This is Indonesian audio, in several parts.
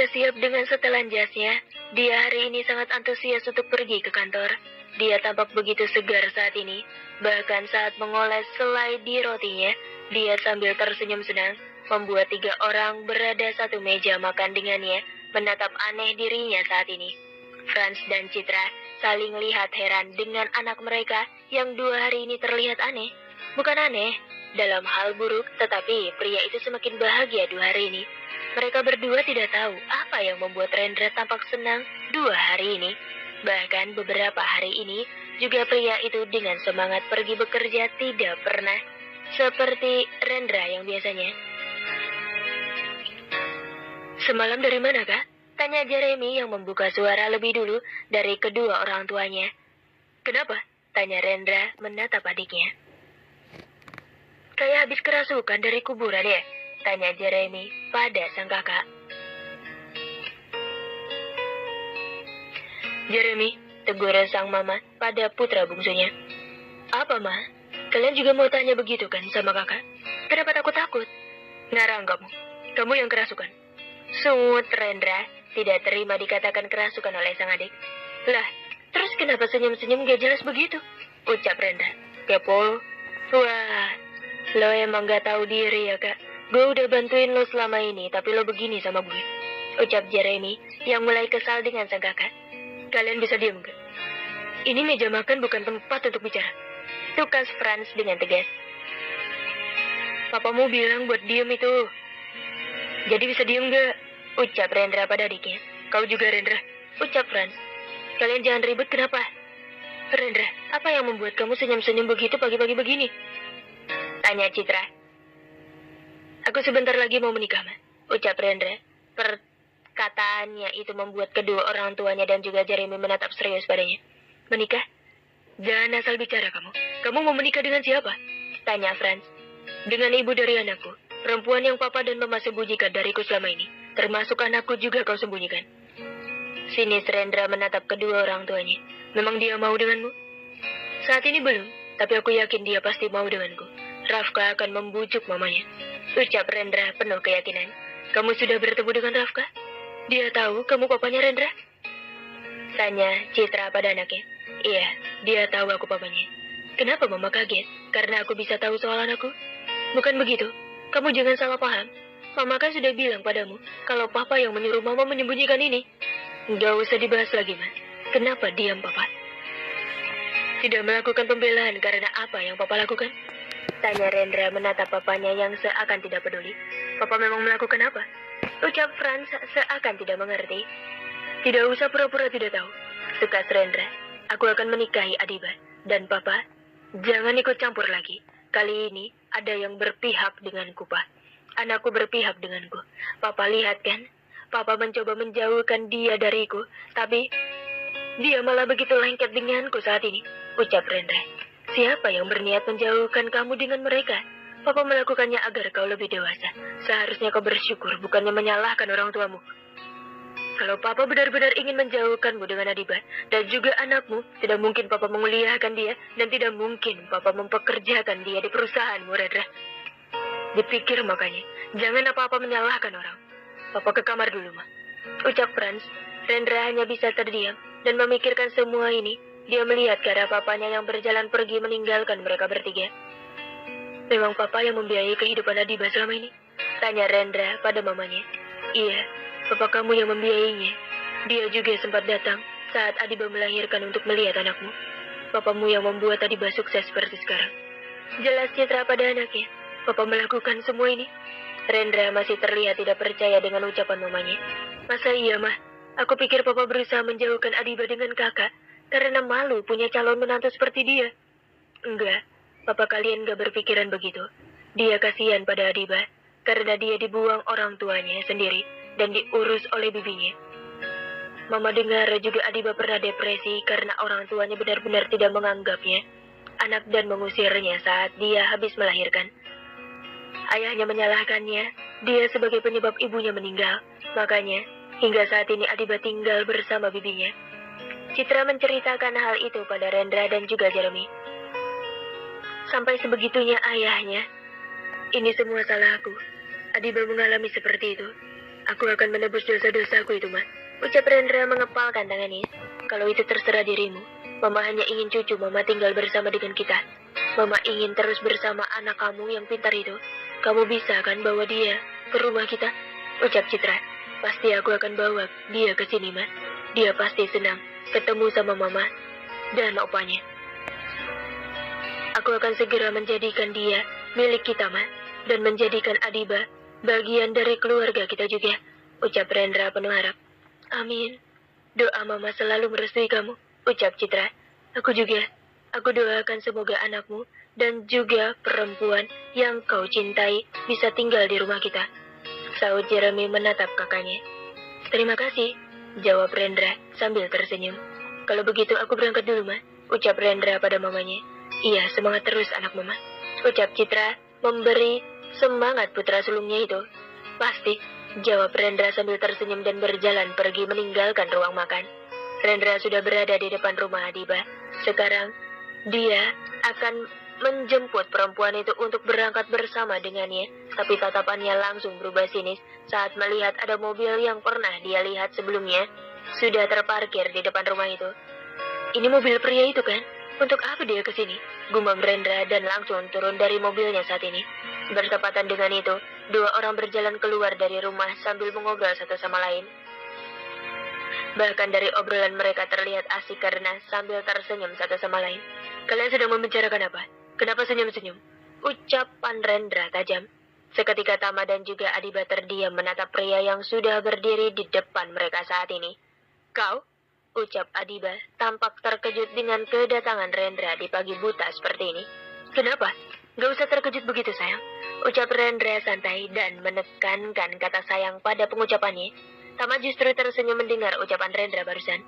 sudah siap dengan setelan jasnya. Dia hari ini sangat antusias untuk pergi ke kantor. Dia tampak begitu segar saat ini. Bahkan saat mengoles selai di rotinya, dia sambil tersenyum senang, membuat 3 orang berada satu meja makan dengannya, menatap aneh dirinya saat ini. Franz dan Citra saling lihat heran dengan anak mereka yang 2 hari ini terlihat aneh. Bukan aneh dalam hal buruk, tetapi pria itu semakin bahagia 2 hari ini. Mereka berdua tidak tahu apa yang membuat Rendra tampak senang 2 hari ini. Bahkan beberapa hari ini juga pria itu dengan semangat pergi bekerja tidak pernah seperti Rendra yang biasanya. Semalam dari mana, Kak? Tanya Jeremy yang membuka suara lebih dulu dari kedua orang tuanya. Kenapa? Tanya Rendra menatap adiknya. Kayak habis kerasukan dari kuburan ya? Tanya Jeremy pada sang kakak. Jeremy, tegur sang mama pada putra bungsunya. Apa, Ma? Kalian juga mau tanya begitu kan sama kakak? Kenapa takut-takut? Ngarang kamu. Kamu yang kerasukan. Sungut Rendra tidak terima dikatakan kerasukan oleh sang adik. Lah, terus kenapa senyum-senyum gak jelas begitu? Ucap Rendra. Kepo. Wah, lo emang gak tahu diri ya, Kak. Gue udah bantuin lo selama ini, tapi lo begini sama gue. Ucap Jeremy yang mulai kesal dengan sang kakak. Kalian bisa diem gak? Ini meja makan bukan tempat untuk bicara. Tukas Franz dengan tegas. Papamu bilang buat diem itu. Jadi bisa diem gak? Ucap Rendra pada adiknya. Kau juga Rendra. Ucap Franz. Kalian jangan ribut kenapa? Rendra, apa yang membuat kamu senyum-senyum begitu pagi-pagi begini? Tanya Citra. Aku sebentar lagi mau menikah, Ma. Ucap Rendra. Perkataannya itu membuat kedua orang tuanya dan juga Jeremy menatap serius padanya. Menikah? Jangan asal bicara kamu. Kamu mau menikah dengan siapa? Tanya Franz. Dengan ibu dari anakku. Perempuan yang papa dan mama sembunyikan dariku selama ini. Termasuk anakku juga kau sembunyikan. Sinis Rendra menatap kedua orang tuanya. Memang dia mau denganmu? Saat ini belum, tapi aku yakin dia pasti mau denganku. Rafka akan membujuk mamanya. Ucap Rendra penuh keyakinan. Kamu sudah bertemu dengan Rafka? Dia tahu kamu papanya Rendra? Tanya Citra pada anaknya. Iya, dia tahu aku papanya. Kenapa mama kaget? Karena aku bisa tahu soal anakku? Bukan begitu. Kamu jangan salah paham. Mama kan sudah bilang padamu kalau papa yang menyuruh mama menyembunyikan ini. Gak usah dibahas lagi, Ma. Kenapa diam papa? Tidak melakukan pembelaan karena apa yang papa lakukan? Tanya Rendra menatap papanya yang seakan tidak peduli. Papa memang melakukan apa? Ucap Franz seakan tidak mengerti. Tidak usah pura-pura tidak tahu. Tukas Rendra. Aku akan menikahi Adiba. Dan papa, jangan ikut campur lagi. Kali ini ada yang berpihak denganku, Pak. Anakku berpihak denganku. Papa lihat kan? Papa mencoba menjauhkan dia dariku. Tapi dia malah begitu lengket denganku saat ini. Ucap Rendra. Siapa yang berniat menjauhkan kamu dengan mereka? Papa melakukannya agar kau lebih dewasa. Seharusnya kau bersyukur, bukannya menyalahkan orang tuamu. Kalau Papa benar-benar ingin menjauhkanmu dengan Adiba dan juga anakmu, tidak mungkin Papa menguliahkan dia dan tidak mungkin Papa mempekerjakan dia di perusahaanmu, Rendra. Dipikir makanya, jangan apa-apa menyalahkan orang. Papa ke kamar dulu, Ma. Ucap Franz. Rendra hanya bisa terdiam dan memikirkan semua ini. Dia melihat ke arah papanya yang berjalan pergi meninggalkan mereka bertiga. Memang papa yang membiayai kehidupan Adiba selama ini? Tanya Rendra pada mamanya. Iya, papa kamu yang membiayainya. Dia juga sempat datang saat Adiba melahirkan untuk melihat anakmu. Papamu yang membuat Adiba sukses seperti sekarang. Jelas Citra pada anaknya. Papa melakukan semua ini. Rendra masih terlihat tidak percaya dengan ucapan mamanya. Masa iya, Mah? Aku pikir papa berusaha menjauhkan Adiba dengan kakak. Karena malu punya calon menantu seperti dia. Enggak, papa kalian gak berpikiran begitu. Dia kasihan pada Adiba, karena dia dibuang orang tuanya sendiri dan diurus oleh bibinya. Mama dengar juga Adiba pernah depresi karena orang tuanya benar-benar tidak menganggapnya anak dan mengusirnya saat dia habis melahirkan. Ayahnya menyalahkannya, dia sebagai penyebab ibunya meninggal. Makanya, hingga saat ini Adiba tinggal bersama bibinya. Citra menceritakan hal itu pada Rendra dan juga Jeremy. Sampai sebegitunya ayahnya. Ini semua salah aku. Adiba mengalami seperti itu. Aku akan menebus dosa-dosaku itu, Ma. Ucap Rendra mengepalkan tangannya. Kalau itu terserah dirimu. Mama hanya ingin cucu Mama tinggal bersama dengan kita. Mama ingin terus bersama anak kamu yang pintar itu. Kamu bisa kan bawa dia ke rumah kita? Ucap Citra. Pasti aku akan bawa dia ke sini, Ma. Dia pasti senang ketemu sama Mama dan opanya. Aku akan segera menjadikan dia milik kita, Ma. Dan menjadikan Adiba bagian dari keluarga kita juga. Ucap Rendra penuh harap. Amin. Doa Mama selalu merestui kamu. Ucap Citra. Aku juga. Aku doakan semoga anakmu dan juga perempuan yang kau cintai bisa tinggal di rumah kita. Saud Jeremy menatap kakaknya. Terima kasih, jawab Rendra sambil tersenyum. Kalau begitu aku berangkat dulu, Ma. Ucap Rendra pada mamanya. Iya, semangat terus anak Mama. Ucap Citra memberi semangat putra sulungnya itu. Pasti, jawab Rendra sambil tersenyum dan berjalan pergi meninggalkan ruang makan. Rendra sudah berada di depan rumah Adiba. Sekarang, dia akan menjemput perempuan itu untuk berangkat bersama dengannya. Tapi tatapannya langsung berubah sinis saat melihat ada mobil yang pernah dia lihat sebelumnya sudah terparkir di depan rumah itu. Ini mobil pria itu kan? Untuk apa dia ke sini? Gumam Rendra dan langsung turun dari mobilnya saat ini. Bertepatan dengan itu, dua orang berjalan keluar dari rumah sambil mengobrol satu sama lain. Bahkan dari obrolan mereka terlihat asik karena sambil tersenyum satu sama lain. Kalian sedang membicarakan apa? Kenapa senyum-senyum? Ucapan Rendra tajam. Seketika Tama dan juga Adiba terdiam menatap pria yang sudah berdiri di depan mereka saat ini. Kau? Ucap Adiba tampak terkejut dengan kedatangan Rendra di pagi buta seperti ini. Kenapa? Gak usah terkejut begitu sayang. Ucap Rendra santai dan menekankan kata sayang pada pengucapannya. Tama justru tersenyum mendengar ucapan Rendra barusan.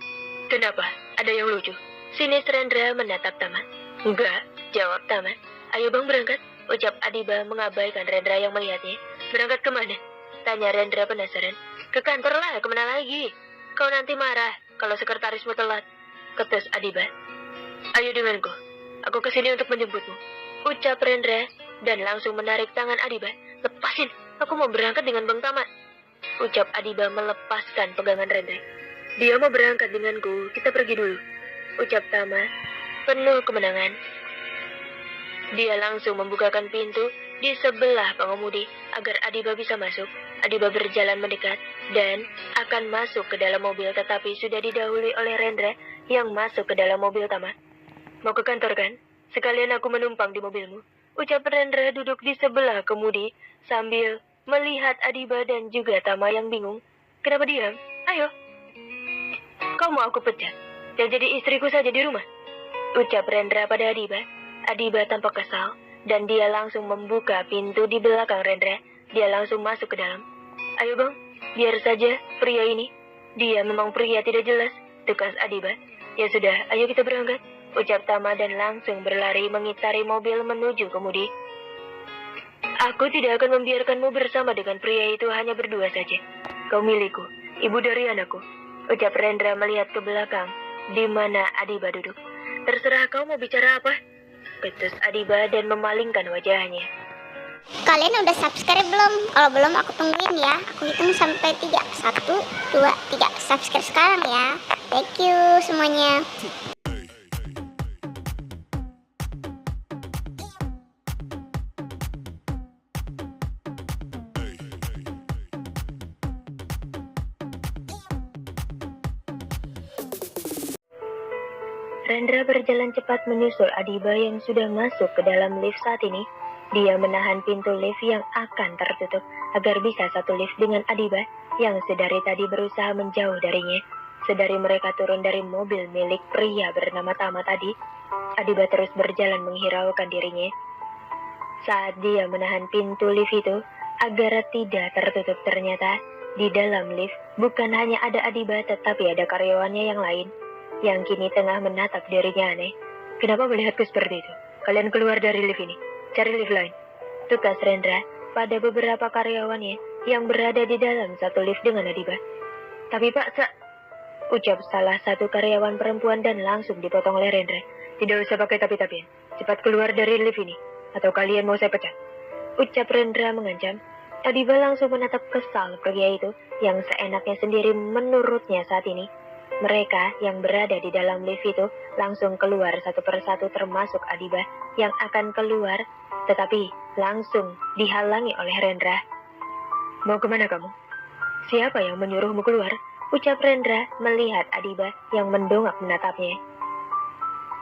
Kenapa? Ada yang lucu? Sinis Rendra menatap Tama. Enggak, jawab Tama. Ayo bang berangkat. Ucap Adiba mengabaikan Rendra yang melihatnya. Berangkat kemana? Tanya Rendra penasaran. Ke kantor lah, kemana lagi? Kau nanti marah kalau sekretarismu telat. Ketus Adiba. Ayo denganku. Aku kesini untuk menjemputmu. Ucap Rendra dan langsung menarik tangan Adiba. Lepasin, aku mau berangkat dengan Bang Tama. Ucap Adiba melepaskan pegangan Rendra. Dia mau berangkat denganku, kita pergi dulu. Ucap Tama penuh kemenangan. Dia langsung membukakan pintu di sebelah pengemudi agar Adiba bisa masuk. Adiba berjalan mendekat dan akan masuk ke dalam mobil tetapi sudah didahului oleh Rendra yang masuk ke dalam mobil Tama. Mau ke kantor kan? Sekalian aku menumpang di mobilmu. Ucap Rendra duduk di sebelah kemudi sambil melihat Adiba dan juga Tama yang bingung. Kenapa diam? Ayo. Kau mau aku pecat? Dan jadi istriku saja di rumah? Ucap Rendra pada Adiba. Adiba tampak kesal dan dia langsung membuka pintu di belakang Rendra. Dia langsung masuk ke dalam. Ayo bang, biar saja pria ini. Dia memang pria tidak jelas, tukas Adiba. Ya sudah, ayo kita berangkat. Ucap Tama dan langsung berlari mengitari mobil menuju kemudi. Aku tidak akan membiarkanmu bersama dengan pria itu hanya berdua saja. Kau milikku, ibu dari anakku. Ucap Rendra melihat ke belakang, di mana Adiba duduk. Terserah kau mau bicara apa? Ketus Adiba dan memalingkan wajahnya. Kalian udah subscribe belum? Kalau belum aku tungguin ya. Aku hitung sampai 3. 1, 2, 3. Subscribe sekarang ya. Thank you semuanya. Rendra berjalan cepat menyusul Adiba yang sudah masuk ke dalam lift saat ini. Dia menahan pintu lift yang akan tertutup agar bisa satu lift dengan Adiba yang sedari tadi berusaha menjauh darinya. Sedari mereka turun dari mobil milik pria bernama Tama tadi, Adiba terus berjalan menghiraukan dirinya. Saat dia menahan pintu lift itu agar tidak tertutup, ternyata di dalam lift bukan hanya ada Adiba tetapi ada karyawannya yang lain yang kini tengah menatap dirinya aneh. Kenapa melihatku seperti itu? Kalian keluar dari lift ini. Cari lift lain. Tugas Rendra pada beberapa karyawannya yang berada di dalam satu lift dengan Adiba. Tapi Pak, ucap salah satu karyawan perempuan dan langsung dipotong oleh Rendra. Tidak usah pakai tapi-tapian. Cepat keluar dari lift ini, atau kalian mau saya pecat. Ucap Rendra mengancam. Adiba langsung menatap kesal pria itu yang seenaknya sendiri menurutnya saat ini. Mereka yang berada di dalam lift itu langsung keluar satu persatu termasuk Adiba yang akan keluar, tetapi langsung dihalangi oleh Rendra. Mau kemana kamu? Siapa yang menyuruhmu keluar? Ucap Rendra melihat Adiba yang mendongak menatapnya.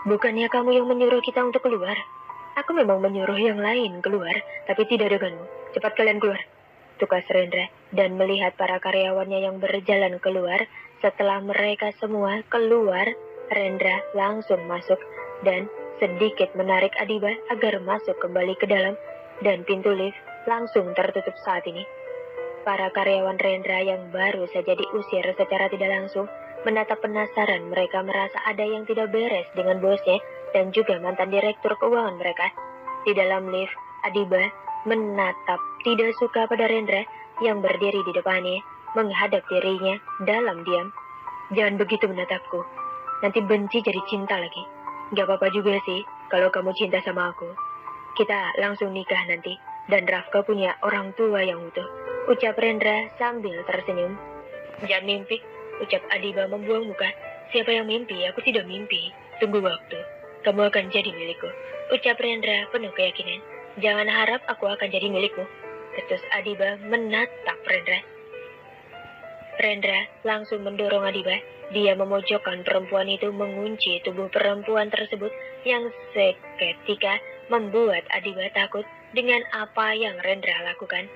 Bukannya kamu yang menyuruh kita untuk keluar? Aku memang menyuruh yang lain keluar, tapi tidak denganmu. Cepat kalian keluar, tukas Rendra, dan melihat para karyawannya yang berjalan keluar. Setelah mereka semua keluar, Rendra langsung masuk dan sedikit menarik Adiba agar masuk kembali ke dalam, dan pintu lift langsung tertutup saat ini. Para karyawan Rendra yang baru saja diusir secara tidak langsung menatap penasaran. Mereka merasa ada yang tidak beres dengan bosnya dan juga mantan direktur keuangan mereka. Di dalam lift, Adiba menatap tidak suka pada Rendra yang berdiri di depannya, menghadap dirinya dalam diam. Jangan begitu menatapku, nanti benci jadi cinta lagi. Gak apa-apa juga sih kalau kamu cinta sama aku. Kita langsung nikah nanti, dan Rafka punya orang tua yang utuh, ucap Rendra sambil tersenyum. Jangan mimpi, ucap Adiba membuang muka. Siapa yang mimpi? Aku tidak mimpi. Tunggu waktu, kamu akan jadi milikku, ucap Rendra penuh keyakinan. Jangan harap aku akan jadi milikmu, ketus Adiba menatap Rendra. Rendra langsung mendorong Adiba. Dia memojokkan perempuan itu, mengunci tubuh perempuan tersebut yang seketika membuat Adiba takut dengan apa yang Rendra lakukan.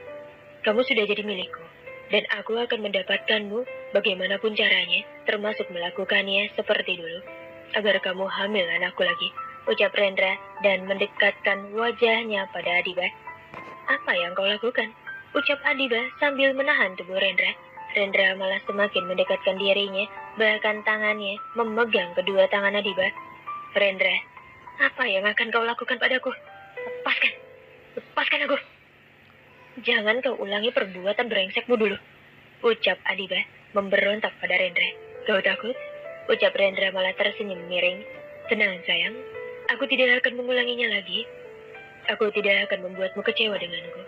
Kamu sudah jadi milikku, dan aku akan mendapatkanmu bagaimanapun caranya, termasuk melakukannya seperti dulu, agar kamu hamil anakku lagi, ucap Rendra dan mendekatkan wajahnya pada Adiba. Apa yang kau lakukan? Ucap Adiba sambil menahan tubuh Rendra. Rendra malah semakin mendekatkan dirinya, bahkan tangannya memegang kedua tangan Adiba. Rendra, apa yang akan kau lakukan padaku? Lepaskan aku. Jangan kau ulangi perbuatan brengsekmu dulu, ucap Adiba memberontak pada Rendra. Kau takut? Ucap Rendra malah tersenyum miring. Tenang sayang, aku tidak akan mengulanginya lagi. Aku tidak akan membuatmu kecewa denganku,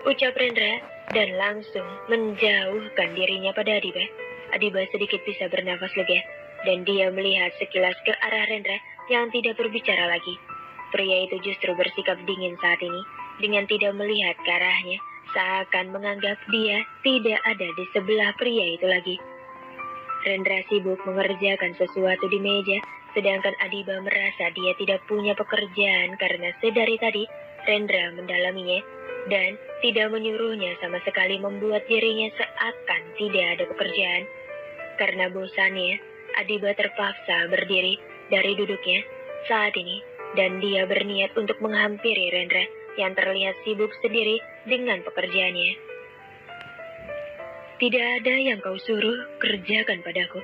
ucap Rendra dan langsung menjauhkan dirinya pada Adiba. Adiba sedikit bisa bernafas lega dan dia melihat sekilas ke arah Rendra yang tidak berbicara lagi. Pria itu justru bersikap dingin saat ini dengan tidak melihat ke arahnya, seakan menganggap dia tidak ada di sebelah pria itu lagi. Rendra sibuk mengerjakan sesuatu di meja, sedangkan Adiba merasa dia tidak punya pekerjaan karena sedari tadi Rendra mendalaminya dan tidak menyuruhnya sama sekali, membuat dirinya seakan tidak ada pekerjaan. Karena bosannya, Adiba terpaksa berdiri dari duduknya saat ini dan dia berniat untuk menghampiri Rendra yang terlihat sibuk sendiri dengan pekerjaannya. Tidak ada yang kau suruh kerjakan padaku,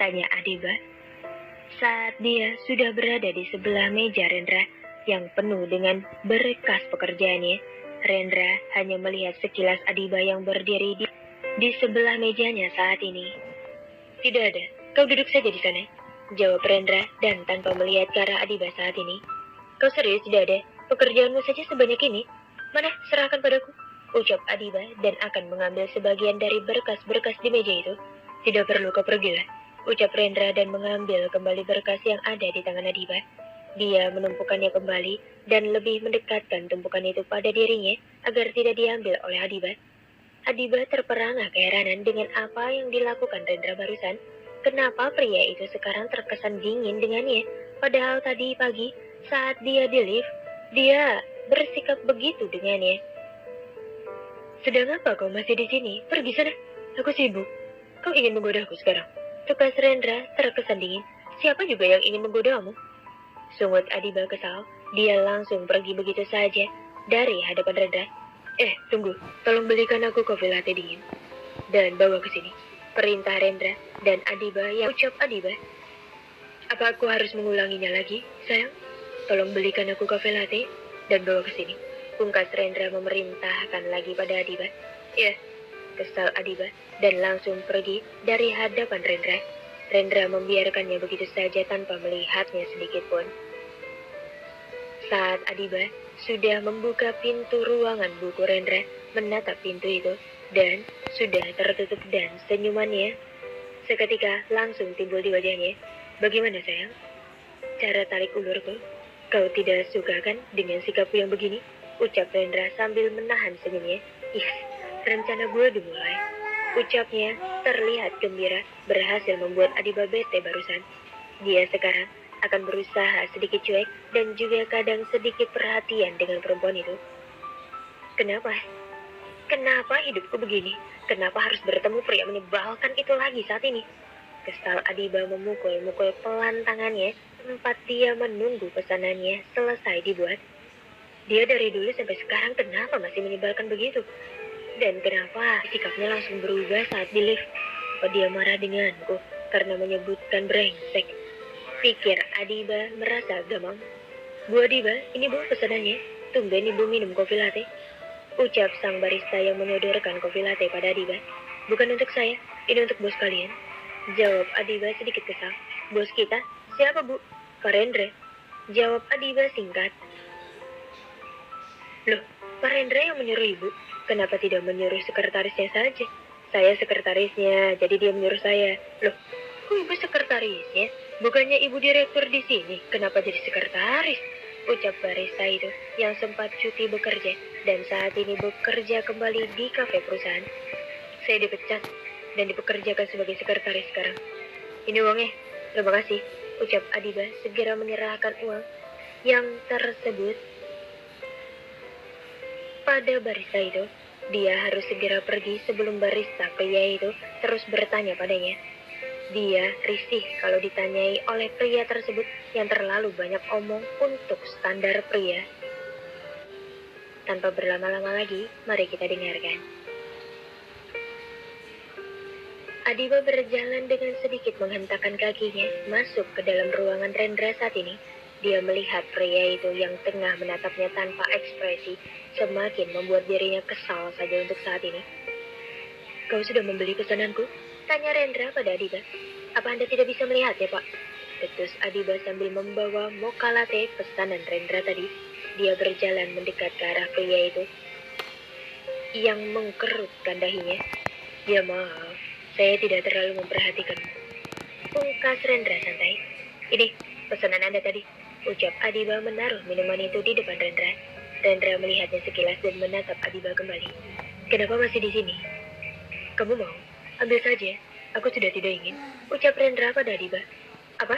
tanya Adiba saat dia sudah berada di sebelah meja Rendra yang penuh dengan berkas pekerjaannya. Rendra hanya melihat sekilas Adiba yang berdiri di sebelah mejanya saat ini. Tidak ada, kau duduk saja di sana, jawab Rendra dan tanpa melihat ke arah Adiba saat ini. Kau serius tidak ada? Pekerjaanmu saja sebanyak ini? Mana, serahkan padaku, ucap Adiba dan akan mengambil sebagian dari berkas-berkas di meja itu. Tidak perlu, kau pergilah, ucap Rendra dan mengambil kembali berkas yang ada di tangan Adiba. Dia menumpukannya kembali dan lebih mendekatkan tumpukan itu pada dirinya agar tidak diambil oleh Adiba. Adiba terperangah keheranan dengan apa yang dilakukan Rendra barusan. Kenapa pria itu sekarang terkesan dingin dengannya, padahal tadi pagi saat dia di lift, dia bersikap begitu dengannya. Sedang apa kau masih di sini? Pergi sana, aku sibuk. Kau ingin menggodaku sekarang? Tukas Rendra terkesan dingin. Siapa juga yang ingin menggodamu? Sungut Adiba kesal. Dia langsung pergi begitu saja dari hadapan Rendra. Tunggu, tolong belikan aku kopi latte dingin dan bawa ke sini, perintah Rendra. Dan Adiba yang ucap Adiba, apa aku harus mengulanginya lagi, sayang? Tolong belikan aku kopi latte dan bawa ke sini, pungkas Rendra memerintahkan lagi pada Adiba. Ya, kesal Adiba dan langsung pergi dari hadapan Rendra. Rendra membiarkannya begitu saja tanpa melihatnya sedikit pun. Saat Adiba sudah membuka pintu ruangan buku Rendra, menatap pintu itu, dan sudah tertutup dan senyumannya seketika langsung timbul di wajahnya. Bagaimana sayang? Cara tarik ulurku? Kau tidak suka kan dengan sikapku yang begini? Ucap Rendra sambil menahan senyumnya. Yes, rencana gue dimulai. Ucapnya terlihat gembira, berhasil membuat Adiba bete barusan. Dia sekarang akan berusaha sedikit cuek dan juga kadang sedikit perhatian dengan perempuan itu. Kenapa? Kenapa hidupku begini? Kenapa harus bertemu pria menyebalkan itu lagi saat ini? Kesal Adiba memukul-mukul pelan tangannya tempat dia menunggu pesanannya selesai dibuat. Dia dari dulu sampai sekarang kenapa masih menyebalkan begitu? Dan kenapa sikapnya langsung berubah saat di lift? Apa dia marah denganku karena menyebutkan brengsek? Pikir Adiba merasa gamang. Bu Adiba, ini bu pesanannya. Tumben ibu minum kopi latte. Ucap sang barista yang menyodorkan kopi latte pada Adiba. Bukan untuk saya, ini untuk bos kalian. Jawab Adiba sedikit kesal. Bos kita? Siapa bu? Pak Rendra. Jawab Adiba singkat. Loh, Pak Rendra yang menyuruh ibu. Kenapa tidak menyuruh sekretarisnya saja? Saya sekretarisnya, jadi dia menyuruh saya. Loh, kok ibu sekretarisnya? Bukannya ibu direktur di sini, kenapa jadi sekretaris? Ucap barista itu yang sempat cuti bekerja dan saat ini bekerja kembali di kafe perusahaan. Saya dipecat dan dipekerjakan sebagai sekretaris sekarang. Ini uangnya, terima kasih. Ucap Adiba segera menyerahkan uang yang tersebut pada barista itu. Dia harus segera pergi sebelum barista pria itu terus bertanya padanya. Dia risih kalau ditanyai oleh pria tersebut yang terlalu banyak omong untuk standar pria. Tanpa berlama-lama lagi, mari kita dengarkan. Adiba berjalan dengan sedikit menghentakkan kakinya masuk ke dalam ruangan Rendra saat ini. Dia melihat pria itu yang tengah menatapnya tanpa ekspresi, semakin membuat dirinya kesal saja untuk saat ini. Kau sudah membeli pesananku? Tanya Rendra pada Adiba. Apa Anda tidak bisa melihatnya, Pak? Tetus Adiba sambil membawa mocha latte pesanan Rendra tadi. Dia berjalan mendekat ke arah pria itu yang mengkerutkan dahinya. Ya maaf, saya tidak terlalu memperhatikanmu. Pungkas Rendra santai. Ini pesanan Anda tadi. Ucap Adiba menaruh minuman itu di depan Rendra. Rendra melihatnya sekilas dan menatap Adiba kembali. Kenapa masih di sini? Kamu mau? Ambil saja. Aku sudah tidak ingin. Ucap Rendra pada Adiba. Apa?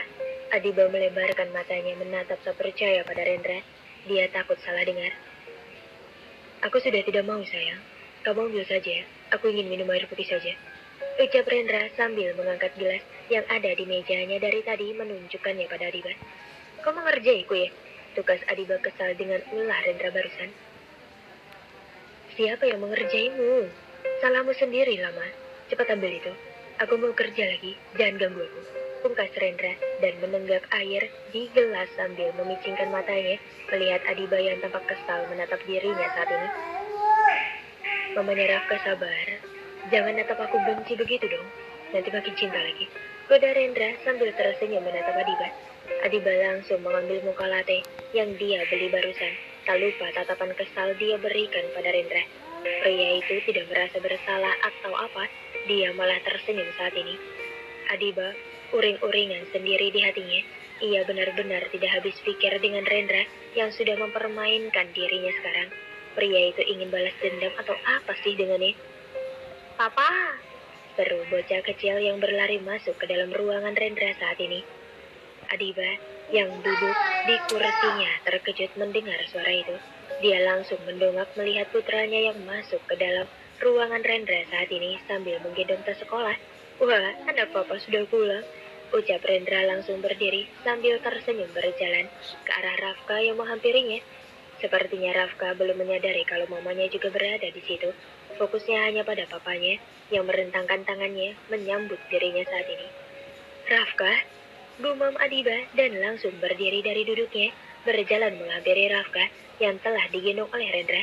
Adiba melebarkan matanya menatap tak percaya pada Rendra. Dia takut salah dengar. Aku sudah tidak mau sayang. Kamu ambil saja. Aku ingin minum air putih saja. Ucap Rendra sambil mengangkat gelas yang ada di mejanya dari tadi menunjukkannya pada Adiba. Kau mengerjaiku ya? Tukas Adiba kesal dengan ulah Rendra barusan. Siapa yang mengerjaimu? Salahmu sendiri lama. Cepat ambil itu. Aku mau kerja lagi, jangan ganggu aku. Pungkas Rendra dan menenggak air di gelas sambil memicingkan matanya melihat Adiba yang tampak kesal menatap dirinya saat ini. Mamanya Rafka sabar. Jangan natap aku benci begitu dong. Nanti makin cinta lagi. Goda Rendra sambil tersenyum menatap Adiba. Adiba langsung mengambil mocha latte yang dia beli barusan. Tak lupa tatapan kesal dia berikan pada Rendra. Pria itu tidak merasa bersalah atau apa. Dia malah tersenyum saat ini. Adiba uring-uringan sendiri di hatinya. Ia benar-benar tidak habis pikir dengan Rendra yang sudah mempermainkan dirinya sekarang. Pria itu ingin balas dendam atau apa sih dengannya? Papa! Seru bocah kecil yang berlari masuk ke dalam ruangan Rendra saat ini. Adiba yang duduk di kursinya terkejut mendengar suara itu. Dia langsung mendongak melihat putranya yang masuk ke dalam ruangan Rendra saat ini sambil menggendong tas sekolah. Wah, anak papa sudah pulang. Ucap Rendra langsung berdiri sambil tersenyum berjalan ke arah Rafka yang menghampirinya. Sepertinya Rafka belum menyadari kalau mamanya juga berada di situ. Fokusnya hanya pada papanya yang merentangkan tangannya menyambut dirinya saat ini. Rafka, gumam Adiba dan langsung berdiri dari duduknya, berjalan menghampiri Rafka yang telah digendong oleh Rendra.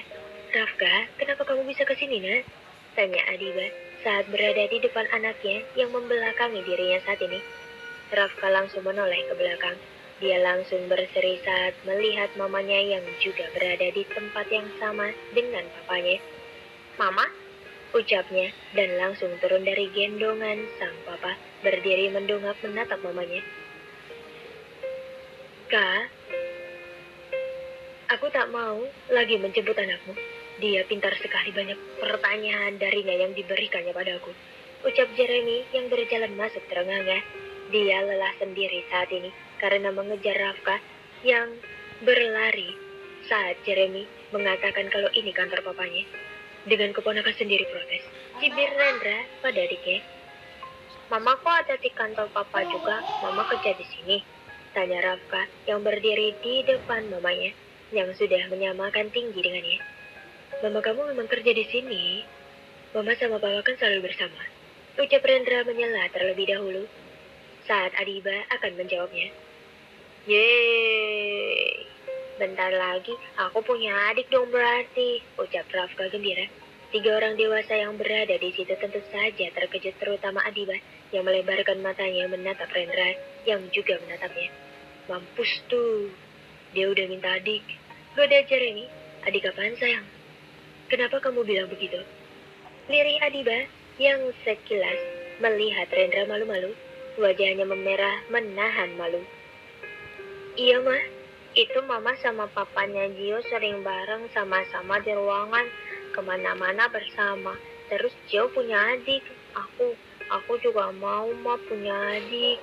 Rafka, kenapa kamu bisa ke sini, nak? Tanya Adiba saat berada di depan anaknya yang membelakangi dirinya saat ini. Rafka langsung menoleh ke belakang. Dia langsung berseri saat melihat mamanya yang juga berada di tempat yang sama dengan papanya. Mama, ucapnya, dan langsung turun dari gendongan sang papa, berdiri mendongak menatap mamanya. Kak, aku tak mau lagi menjemput anakmu. Dia pintar sekali, banyak pertanyaan darinya yang diberikannya padaku. Ucap Jeremy yang berjalan masuk terengah-engah. Dia lelah sendiri saat ini karena mengejar Rafka yang berlari saat Jeremy mengatakan kalau ini kantor papanya. Dengan keponakan sendiri protes. Cibir Rendra pada adiknya. Mama kok ada di kantor papa juga? Mama kerja di sini. Tanya Rafka yang berdiri di depan mamanya yang sudah menyamakan tinggi dengannya. Mama kamu memang kerja di sini. Mama sama papa kan selalu bersama. Ucap Rendra menyela terlebih dahulu saat Adiba akan menjawabnya. Yeay, bentar lagi aku punya adik dong berarti, ucap Rafka gembira. 3 orang dewasa yang berada di situ tentu saja terkejut, terutama Adiba yang melebarkan matanya menatap Rendra yang juga menatapnya. Mampus tuh, dia udah minta adik. Goda Jeremy, adik apaan sayang? Kenapa kamu bilang begitu? Lirih Adiba yang sekilas melihat Rendra malu-malu, wajahnya memerah menahan malu. Iya mah, itu mama sama papanya Gio sering bareng sama-sama di ruangan, kemana-mana bersama. Terus Gio punya adik, aku juga mau mah punya adik.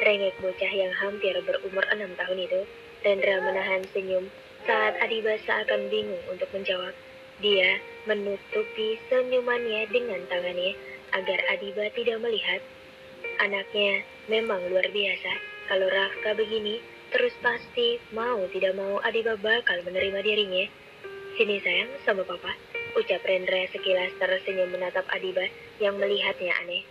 Rengek bocah yang hampir berumur 6 tahun itu. Rendra menahan senyum saat Adiba seakan bingung untuk menjawab. Dia menutupi senyumannya dengan tangannya agar Adiba tidak melihat. Anaknya memang luar biasa. Kalau Rafka begini, terus pasti mau tidak mau Adiba bakal menerima dirinya. Sini sayang sama papa, ucap Rendra sekilas tersenyum menatap Adiba yang melihatnya aneh.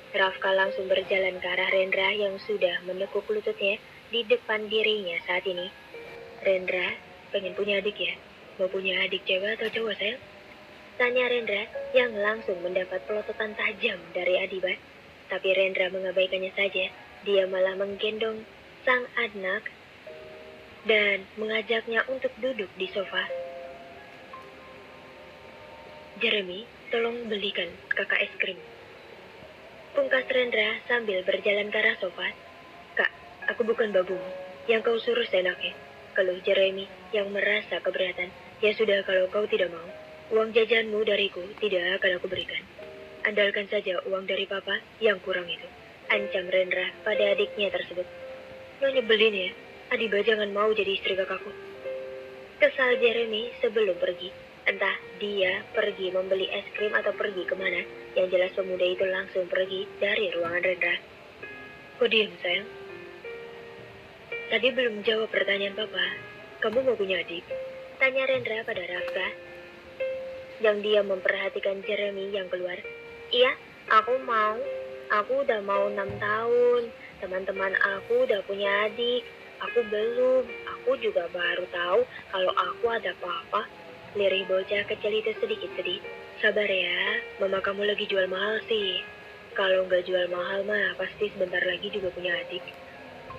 Rafka langsung berjalan ke arah Rendra yang sudah menekuk lututnya di depan dirinya saat ini. Rendra, pengen punya adik ya? Mau punya adik cewek atau cowok sayang? Tanya Rendra yang langsung mendapat pelototan tajam dari Adiba. Tapi Rendra mengabaikannya saja. Dia malah menggendong sang anak dan mengajaknya untuk duduk di sofa. Jeremy, tolong belikan kakak es krim. Pungkas Rendra sambil berjalan ke arah sofa. Kak, aku bukan babumu. Yang kau suruh seenaknya. Keluh Jeremy yang merasa keberatan. Ya sudah, kalau kau tidak mau, uang jajanmu dariku tidak akan aku berikan. Andalkan saja uang dari papa yang kurang itu. Ancam Rendra pada adiknya tersebut. Lo nyebelin ya, Adiba jangan mau jadi istri kakakku. Kesal Jeremy sebelum pergi. Entah dia pergi membeli es krim atau pergi kemana. Yang jelas pemuda itu langsung pergi dari ruangan Rendra. Kok diam sayang? Tadi belum jawab pertanyaan papa. Kamu mau punya adik? Tanya Rendra pada Rafka yang dia memperhatikan Jeremy yang keluar. Iya, aku mau. Aku udah mau 6 tahun. Teman-teman aku udah punya adik. Aku belum. Aku juga baru tahu kalau aku ada papa. Lirih bocah kecil itu sedikit sedih. Sabar ya, mama kamu lagi jual mahal sih. Kalau nggak jual mahal mah pasti sebentar lagi juga punya adik.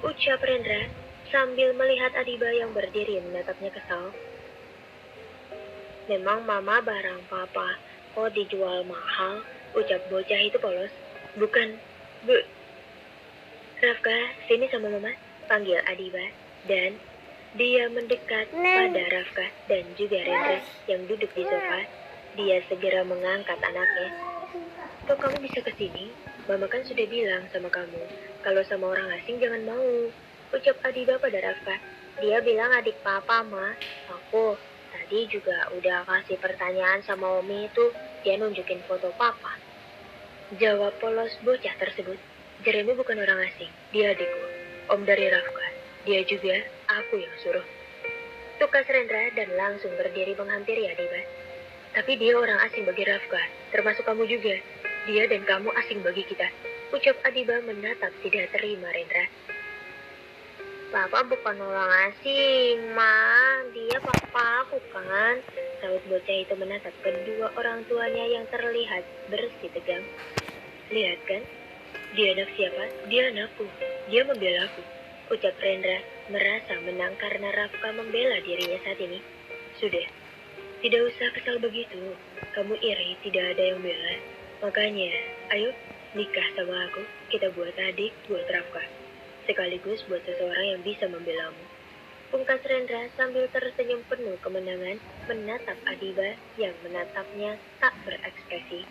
Ucap Rendra sambil melihat Adiba yang berdiri menatapnya kesal. Memang mama barang papa, kok dijual mahal? Ucap bocah itu polos. Bukan, Bu. Rafka, sini sama mama, panggil Adiba. Dan dia mendekat pada Rafka dan juga Rendra yang duduk di sofa. Dia segera mengangkat anaknya. Kok kamu bisa ke sini? Mama kan sudah bilang sama kamu, kalau sama orang asing jangan mau. Ucap Adiba pada Rafka. Dia bilang adik papa, Ma. Aku tadi juga udah kasih pertanyaan sama Omi itu. Dia nunjukin foto papa. Jawab polos bocah tersebut. Jeremy bukan orang asing. Dia adikku. Om dari Rafka. Dia juga aku yang suruh. Tukas Rendra dan langsung berdiri menghampiri Adiba. Tapi dia orang asing bagi Rafka. Termasuk kamu juga. Dia dan kamu asing bagi kita. Ucap Adiba menatap tidak terima Rendra. Papa bukan orang asing, Ma. Dia papa aku kan. Saut bocah itu menatap kedua orang tuanya yang terlihat bersih tegang. Lihat kan? Dia anak siapa? Dia anakku. Dia membela aku. Ucap Rendra merasa menang karena Rafka membela dirinya saat ini. Sudah. Tidak usah kesal begitu. Kamu iri, tidak ada yang bela. Makanya, ayo nikah sama aku. Kita buat adik, buat Rafka. Sekaligus buat seseorang yang bisa membelamu. Pungkas Rendra sambil tersenyum penuh kemenangan menatap Adiba yang menatapnya tak berekspresi.